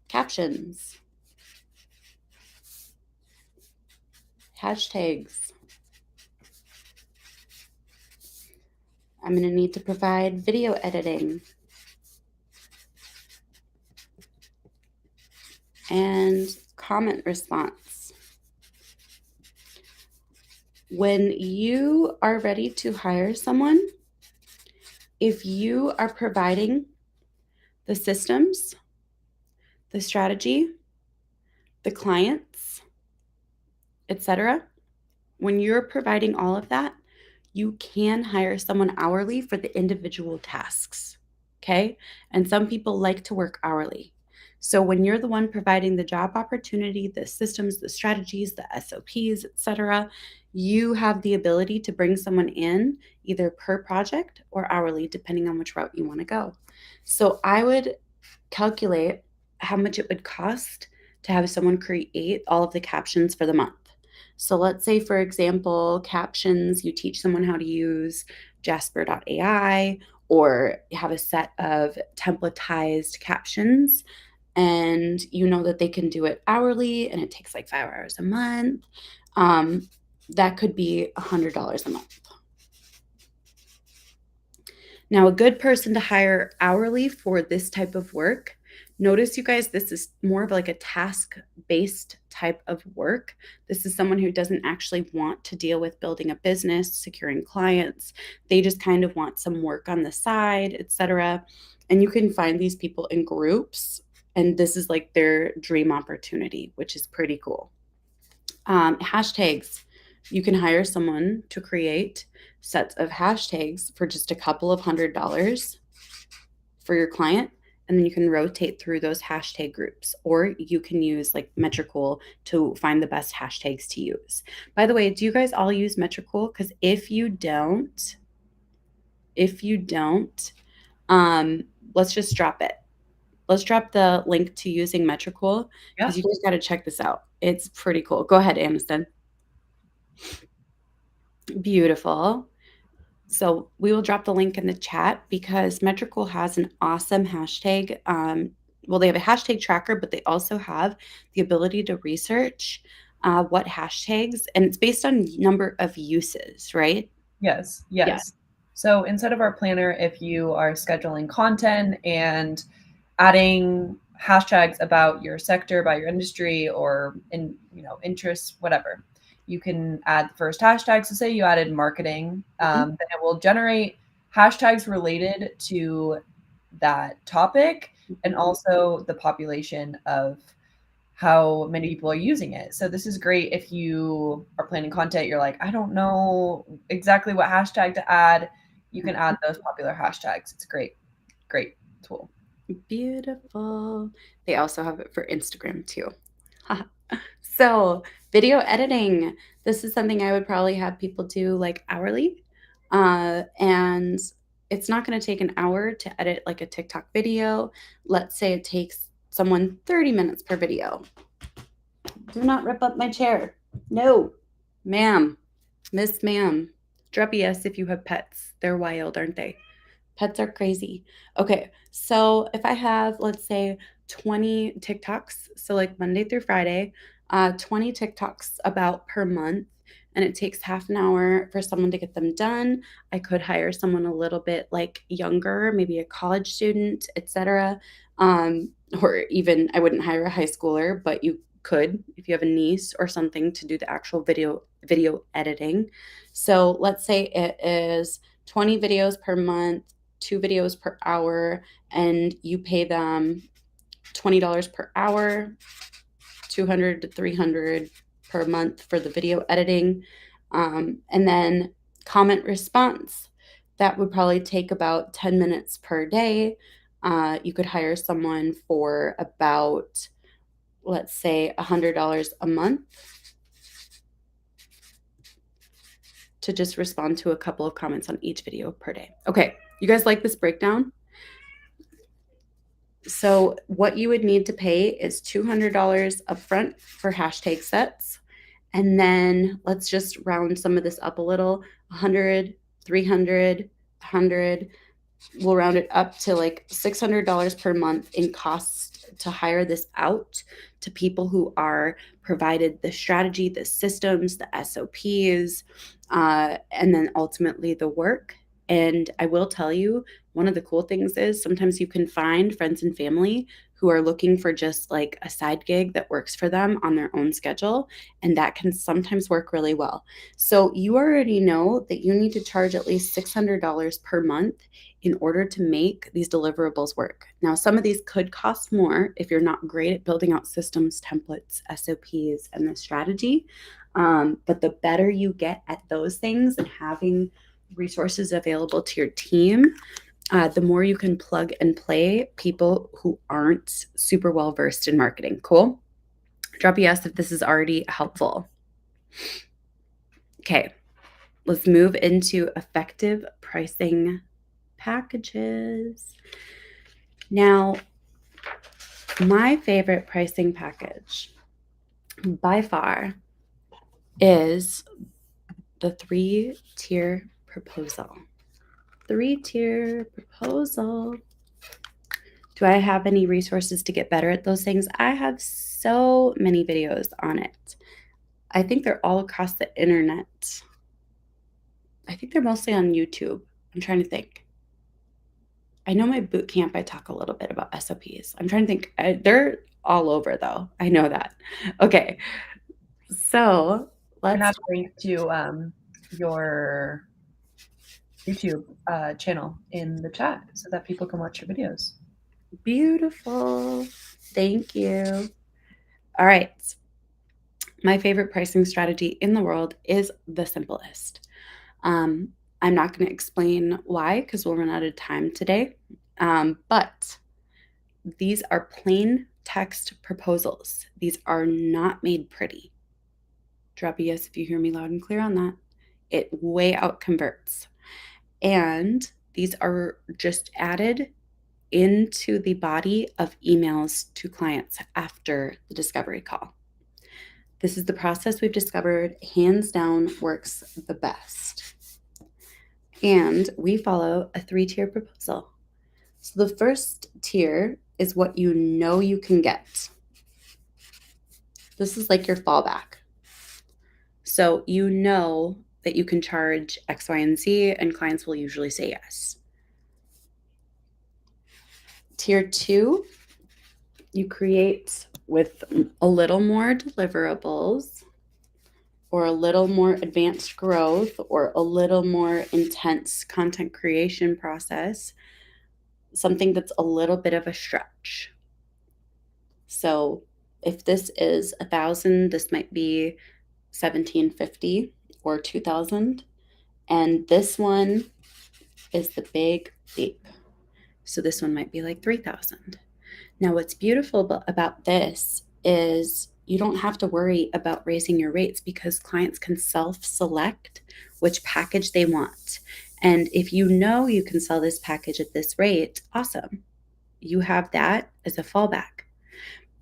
[SPEAKER 1] captions, hashtags. I'm going to need to provide video editing and comment response. When you are ready to hire someone, if you are providing the systems, the strategy, the clients, etc., when you're providing all of that, you can hire someone hourly for the individual tasks. Okay. And some people like to work hourly. So when you're the one providing the job opportunity, the systems, the strategies, the SOPs, etc., you have the ability to bring someone in either per project or hourly, depending on which route you want to go. So I would calculate how much it would cost to have someone create all of the captions for the month. So let's say, for example, captions, you teach someone how to use Jasper.ai or have a set of templatized captions and you know that they can do it hourly and it takes like 5 hours a month. That could be $100 a month. Now, a good person to hire hourly for this type of work, notice you guys, this is more of like a task based type of work. This is someone who doesn't actually want to deal with building a business, securing clients. They just kind of want some work on the side, etc. And you can find these people in groups, and this is like their dream opportunity, which is pretty cool. Hashtags. You can hire someone to create sets of hashtags for just a couple of $100 for your client. And then you can rotate through those hashtag groups, or you can use like Metricool to find the best hashtags to use. By the way, do you guys all use Metricool? Because if you don't, um, let's just drop it. Let's drop the link to using Metricool
[SPEAKER 2] Yeah.
[SPEAKER 1] because you guys got to check this out. It's pretty cool. Go ahead, Anniston. Beautiful. So we will drop the link in the chat because Metricool has an awesome hashtag. Well, they have a hashtag tracker, but they also have the ability to research what hashtags, and it's based on number of uses, right?
[SPEAKER 2] Yes.
[SPEAKER 1] Yeah.
[SPEAKER 2] Yes. So instead of our planner, if you are scheduling content and adding hashtags about your sector, about your industry, or interests, whatever, you can add the first hashtag. So say you added marketing,
[SPEAKER 1] Mhm.
[SPEAKER 2] then it will generate hashtags related to that topic and also the population of how many people are using it. So this is great if you are planning content, you're like, I don't know exactly what hashtag to add. You can add those popular hashtags. It's a great, great tool.
[SPEAKER 1] Beautiful. They also have it for Instagram too. So, video editing. This is something I would probably have people do like hourly. And it's not going to take an hour to edit like a TikTok video. Let's say it takes someone 30 minutes per video. Do not rip up my chair. No, ma'am, Miss Ma'am. Drop a yes if you have pets. They're wild, aren't they? Pets are crazy. Okay, so if I have, let's say, 20 TikToks, so like Monday through Friday, 20 TikToks about per month, and it takes half an hour for someone to get them done. I could hire someone a little bit like younger, maybe a college student, etc. Or even I wouldn't hire a high schooler, but you could if you have a niece or something to do the actual video editing. So let's say it is 20 videos per month, 2 videos per hour, and you pay them $20 per hour, 200 to 300 per month for the video editing. And then comment response. That would probably take about 10 minutes per day. You could hire someone for about, let's say, $100 a month to just respond to a couple of comments on each video per day. Okay, you guys like this breakdown? So what you would need to pay is $200 upfront for hashtag sets. And then let's just round some of this up a little, 100, 300, 100. We'll round it up to like $600 per month in costs to hire this out to people who are provided the strategy, the systems, the SOPs, and then ultimately the work. And I will tell you, one of the cool things is sometimes you can find friends and family who are looking for just like a side gig that works for them on their own schedule. And that can sometimes work really well. So you already know that you need to charge at least $600 per month in order to make these deliverables work. Now, some of these could cost more if you're not great at building out systems, templates, SOPs, and the strategy. But the better you get at those things and having resources available to your team, the more you can plug and play people who aren't super well versed in marketing. Cool? Drop a yes if this is already helpful. Okay, let's move into effective pricing packages. Now, my favorite pricing package by far is the 3-tier proposal. 3-tier proposal. Do I have any resources to get better at those things? I have so many videos on it. I think they're all across the internet. I think they're mostly on YouTube. I'm trying to think. I know my boot camp, I talk a little bit about SOPs. I'm trying to think. They're all over, though. I know that. Okay. So
[SPEAKER 2] And
[SPEAKER 1] let's
[SPEAKER 2] have a link to your YouTube channel in the chat so that people can watch your videos.
[SPEAKER 1] Beautiful. Thank you. All right. My favorite pricing strategy in the world is the simplest. I'm not going to explain why because we'll run out of time today. But these are plain text proposals. These are not made pretty. Drop a yes if you hear me loud and clear on that. It way out converts. And these are just added into the body of emails to clients after the discovery call. This is the process we've discovered hands down works the best. And we follow a 3-tier proposal. So the first tier is what you know you can get. This is like your fallback. So you know that you can charge X, Y, and Z, and clients will usually say yes. Tier 2, you create with a little more deliverables or a little more advanced growth or a little more intense content creation process, something that's a little bit of a stretch. So if this is 1,000, this might be 1,750 or 2,000. And this one is the big leap. So this one might be like 3,000. Now, what's beautiful about this is you don't have to worry about raising your rates because clients can self-select which package they want. And if you know you can sell this package at this rate, awesome. You have that as a fallback.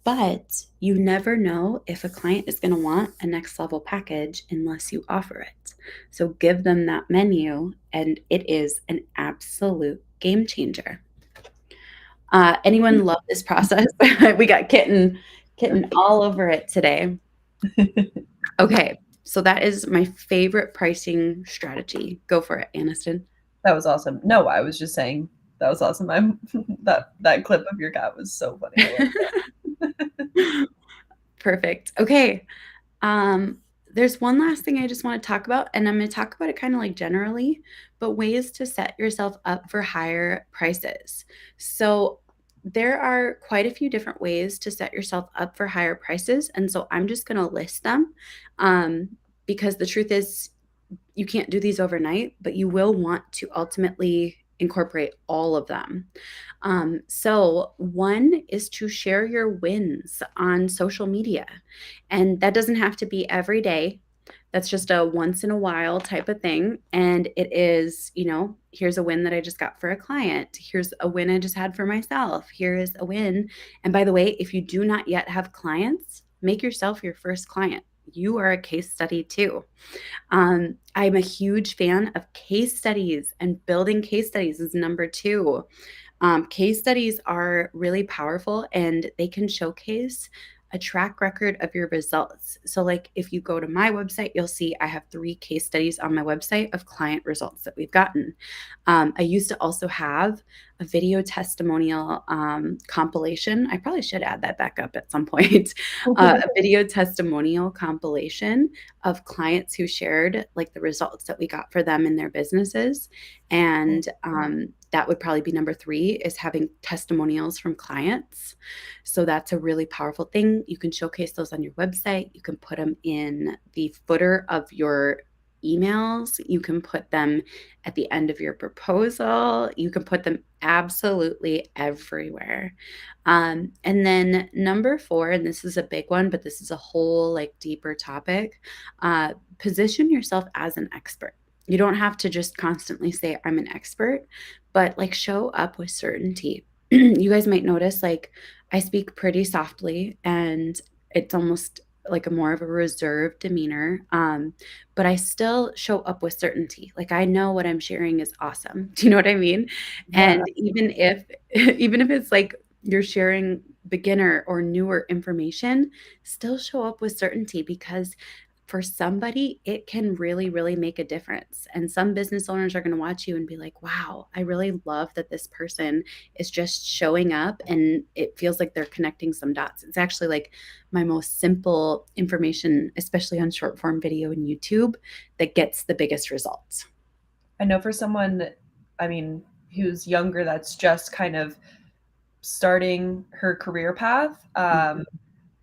[SPEAKER 1] But you never know if a client is going to want a next level package unless you offer it. So give them that menu, and it is an absolute game changer. Anyone love this process? We got kitten all over it today. Okay, so that is my favorite pricing strategy. Go for it, Anniston.
[SPEAKER 2] That was awesome. No, I was just saying that was awesome. That clip of your cat was so funny. I love that.
[SPEAKER 1] Perfect. Okay. There's one last thing I just want to talk about, and I'm going to talk about it kind of like generally, but ways to set yourself up for higher prices. So there are quite a few different ways to set yourself up for higher prices. And so I'm just going to list them because the truth is you can't do these overnight, but you will want to ultimately incorporate all of them. So one is to share your wins on social media. And that doesn't have to be every day. That's just a once in a while type of thing. And it is, here's a win that I just got for a client. Here's a win I just had for myself. Here is a win. And by the way, if you do not yet have clients, make yourself your first client. You are a case study too. I'm a huge fan of case studies, and building case studies is number 2. Case studies are really powerful and they can showcase a track record of your results. So like if you go to my website, you'll see I have 3 case studies on my website of client results that we've gotten. I used to also have a video testimonial compilation. I probably should add that back up at some point. A video testimonial compilation of clients who shared like the results that we got for them in their businesses. And that would probably be number 3 is having testimonials from clients. So that's a really powerful thing. You can showcase those on your website. You can put them in the footer of your emails. You can put them at the end of your proposal. You can put them absolutely everywhere. And then number 4, and this is a big one, but this is a whole like deeper topic, position yourself as an expert. You don't have to just constantly say, I'm an expert, but like show up with certainty. You guys might notice like I speak pretty softly and it's almost like a more of a reserved demeanor. But I still show up with certainty. Like I know what I'm sharing is awesome. Do you know what I mean?
[SPEAKER 2] Yeah.
[SPEAKER 1] And even if it's like you're sharing beginner or newer information, still show up with certainty because for somebody, it can really, really make a difference. And some business owners are going to watch you and be like, wow, I really love that this person is just showing up and it feels like they're connecting some dots. It's actually like my most simple information, especially on short form video and YouTube, that gets the biggest results.
[SPEAKER 2] I know for someone, who's younger, that's just kind of starting her career path,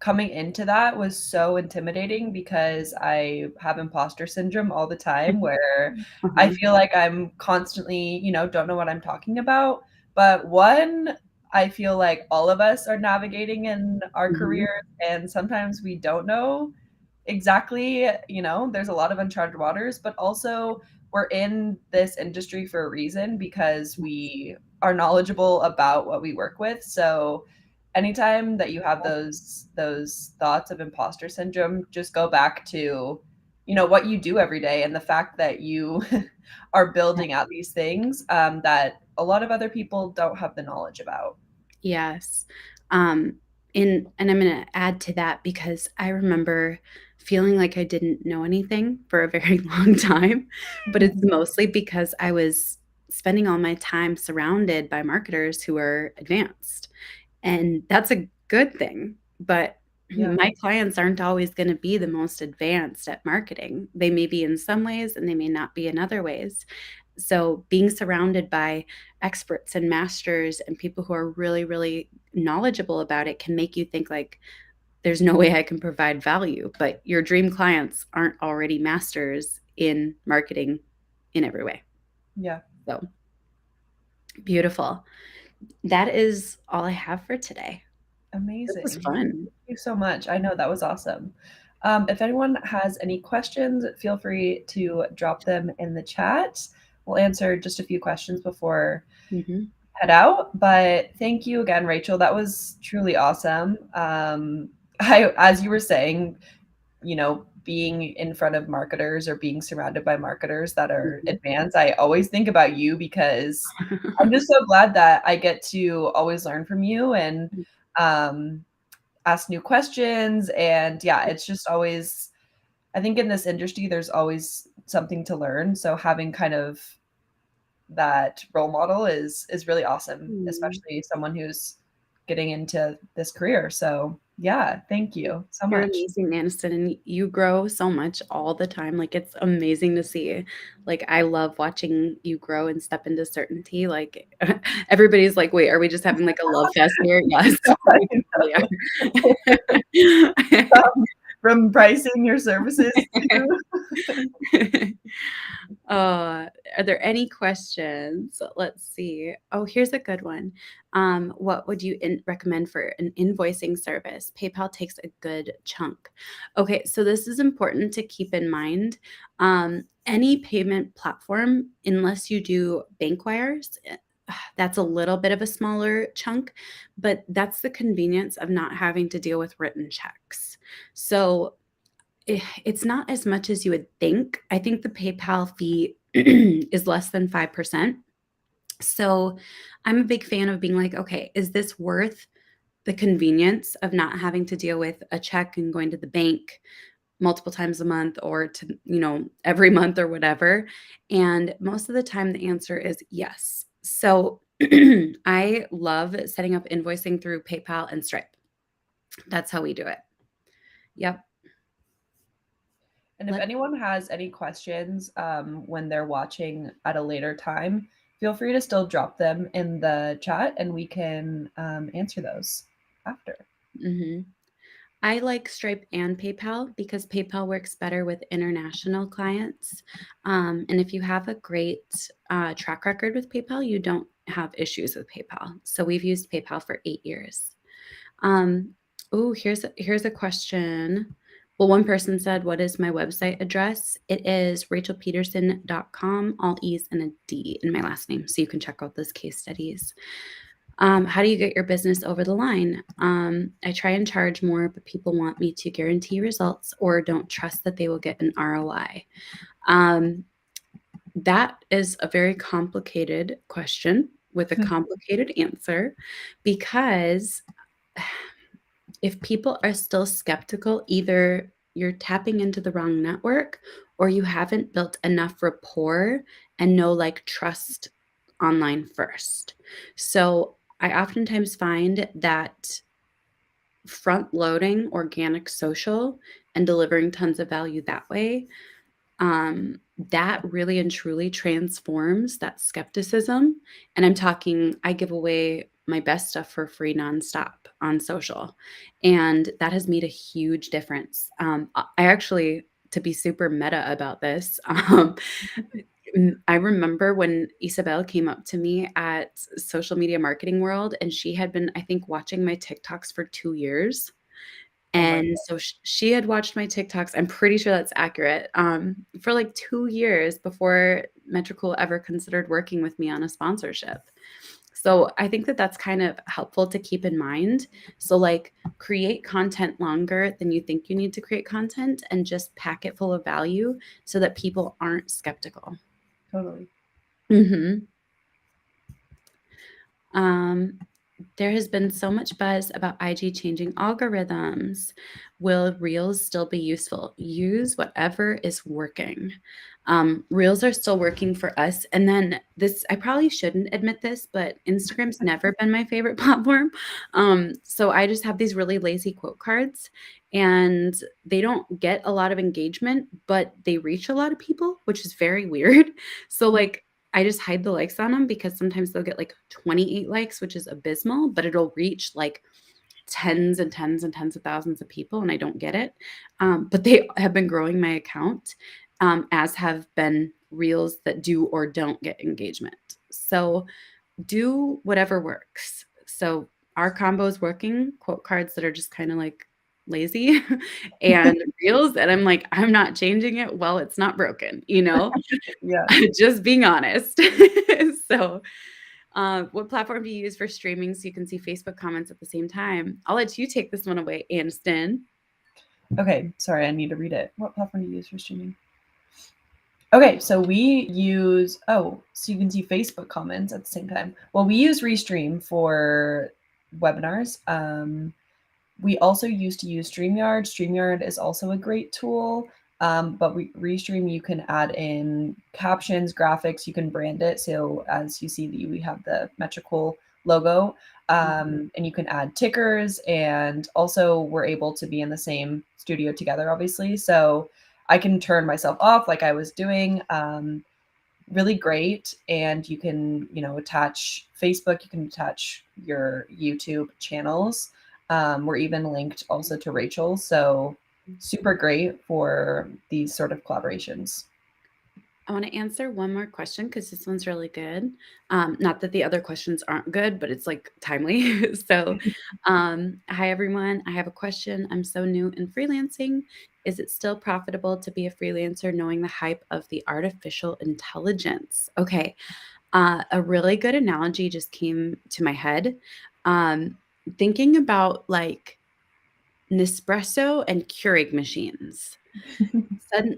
[SPEAKER 2] coming into that was so intimidating because I have imposter syndrome all the time where I feel like I'm constantly, don't know what I'm talking about. But one, I feel like all of us are navigating in our careers, and sometimes we don't know exactly, there's a lot of uncharted waters, but also we're in this industry for a reason because we are knowledgeable about what we work with. So anytime that you have those thoughts of imposter syndrome, just go back to what you do every day and the fact that you are building out these things that a lot of other people don't have the knowledge about.
[SPEAKER 1] Yes. And I'm going to add to that because I remember feeling like I didn't know anything for a very long time, but it's mostly because I was spending all my time surrounded by marketers who are advanced. And that's a good thing, but
[SPEAKER 2] Yeah.
[SPEAKER 1] My clients aren't always going to be the most advanced at marketing. They may be in some ways and they may not be in other ways. So being surrounded by experts and masters and people who are really, really knowledgeable about it can make you think like, there's no way I can provide value. But your dream clients aren't already masters in marketing in every way.
[SPEAKER 2] Yeah.
[SPEAKER 1] So beautiful. That is all I have for today. This was
[SPEAKER 2] Amazing.
[SPEAKER 1] fun.
[SPEAKER 2] Thank you so much. I know that was awesome. If anyone has any questions, feel free to drop them in the chat. We'll answer just a few questions before
[SPEAKER 1] Mhm.
[SPEAKER 2] head out. But thank you again, Rachel. That was truly awesome. As you were saying, being in front of marketers or being surrounded by marketers that are
[SPEAKER 1] Mhm.
[SPEAKER 2] advanced, I always think about you because I'm just so glad that I get to always learn from you and um, ask new questions. And yeah, it's just always, I think in this industry, there's always something to learn. So having kind of that role model is really awesome,
[SPEAKER 1] Mm.
[SPEAKER 2] especially someone who's getting into this career. So yeah, thank you so
[SPEAKER 1] You're
[SPEAKER 2] much.
[SPEAKER 1] amazing, Anniston, and you grow so much all the time. Like, it's amazing to see. Like, I love watching you grow and step into certainty. Like, everybody's like, "Wait, are we just having, like, a love fest here?" Yes, we totally are.
[SPEAKER 2] From pricing your services to
[SPEAKER 1] Are there any questions? Let's see. Oh, here's a good one. What would you recommend for an invoicing service? PayPal takes a good chunk. Okay, so this is important to keep in mind. Any payment platform, unless you do bank wires, that's a little bit of a smaller chunk, but that's the convenience of not having to deal with written checks. So it's not as much as you would think. I think the PayPal fee is less than 5%. So I'm a big fan of being like, okay, is this worth the convenience of not having to deal with a check and going to the bank multiple times a month or to, every month or whatever? And most of the time the answer is yes. So I love setting up invoicing through PayPal and Stripe. That's how we do it. Yep.
[SPEAKER 2] And if anyone has any questions when they're watching at a later time, feel free to still drop them in the chat and we can answer those after.
[SPEAKER 1] Mhm. I like Stripe and PayPal because PayPal works better with international clients. And if you have a great track record with PayPal, you don't have issues with PayPal. So we've used PayPal for 8 years. Oh, here's a question. Well, one person said, "What is my website address?" It is rachelpedersen.com, all E's and a D in my last name. So you can check out those case studies. How do you get your business over the line? I try and charge more, but people want me to guarantee results or don't trust that they will get an ROI. That is a very complicated question with a complicated answer because if people are still skeptical, either you're tapping into the wrong network or you haven't built enough rapport and no like trust online first. So I oftentimes find that front loading organic social and delivering tons of value that way, that really and truly transforms that skepticism. And I'm talking, I give away my best stuff for free nonstop on social. And that has made a huge difference. I actually, to be super meta about this, I remember when Isabel came up to me at Social Media Marketing World, and she had been, I think, watching my TikToks for 2 years.
[SPEAKER 2] Oh my
[SPEAKER 1] And so she had watched my TikToks, I'm pretty sure that's accurate, for like 2 years before Metricool ever considered working with me on a sponsorship. So I think that that's kind of helpful to keep in mind. So like create content longer than you think you need to create content and just pack it full of value so that people aren't skeptical.
[SPEAKER 2] Totally.
[SPEAKER 1] Mhm. Um, There has been so much buzz about IG changing algorithms. Will Reels still be useful? Use whatever is working. Reels are still working for us. And then this, I probably shouldn't admit this, but Instagram's never been my favorite platform. So I just have these really lazy quote cards and they don't get a lot of engagement, but they reach a lot of people, which is very weird. So like I just hide the likes on them because sometimes they'll get like 28 likes, which is abysmal, but it'll reach like tens and tens and tens of thousands of people, and I don't get it. But they have been growing my account, as have been reels that do or don't get engagement. So do whatever works. So our combo is working, quote cards that are just kind of like lazy and reels. And I'm like, I'm not changing it. Well, it's not broken,
[SPEAKER 2] Yeah.
[SPEAKER 1] just being honest. So, what platform do you use for streaming so you can see Facebook comments at the same time? I'll let you take this one away, Anniston.
[SPEAKER 2] Okay, sorry, I need to read it. What platform do you use for streaming? Okay, so we use, so you can see Facebook comments at the same time. Well, we use Restream for webinars. We also used to use StreamYard. StreamYard is also a great tool, but Restream, you can add in captions, graphics, you can brand it. So as you see, we have the Metricool logo, and you can add tickers, and also we're able to be in the same studio together, obviously. So I can turn myself off like I was doing. Really great. And you can, attach Facebook, you can attach your YouTube channels. We're even linked also to Rachel. So super great for these sort of collaborations.
[SPEAKER 1] I want to answer one more question because this one's really good. Not that the other questions aren't good, but it's like timely. So, hi everyone. I have a question. I'm so new in freelancing. Is it still profitable to be a freelancer knowing the hype of the artificial intelligence? Okay. A really good analogy just came to my head. Thinking about like Nespresso and Keurig machines.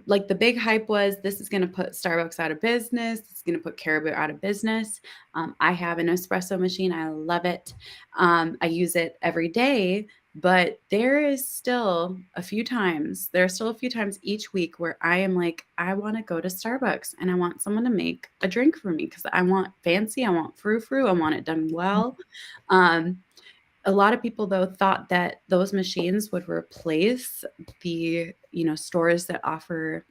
[SPEAKER 1] Like the big hype was this is going to put Starbucks out of business. It's going to put Caribou out of business. I have an espresso machine. I love it. I use it every day, but there are still a few times each week where I am like, I want to go to Starbucks and I want someone to make a drink for me because I want fancy. I want frou-frou. I want it done well. A lot of people though thought that those machines would replace the stores that offer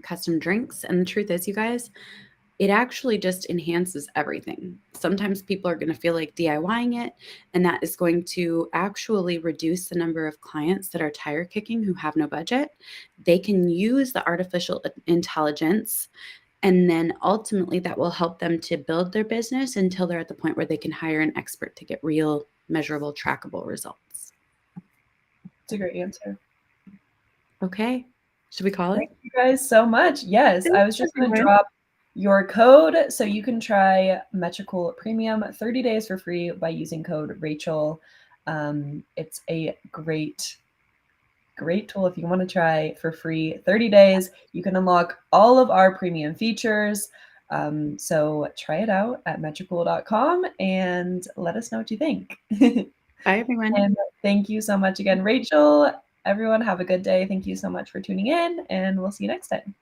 [SPEAKER 1] custom drinks, and the truth is, you guys, it actually just enhances everything. Sometimes people are going to feel like DIYing it, and that is going to actually reduce the number of clients that are tire kicking who have no budget. They can use the artificial intelligence, and then ultimately that will help them to build their business until they're at the point where they can hire an expert to get real measurable, trackable results.
[SPEAKER 2] It's a great answer.
[SPEAKER 1] Okay. Should we call it?
[SPEAKER 2] Thank you guys so much. Yes, I was just going to drop your code so you can try Metricool Premium 30 days for free by using code Rachel. It's a great tool if you want to try for free 30 days. You can unlock all of our premium features. So try it out at metricool.com and let us know what you think.
[SPEAKER 1] Bye, everyone.
[SPEAKER 2] And thank you so much again, Rachel. Everyone have a good day. Thank you so much for tuning in, and we'll see you next time.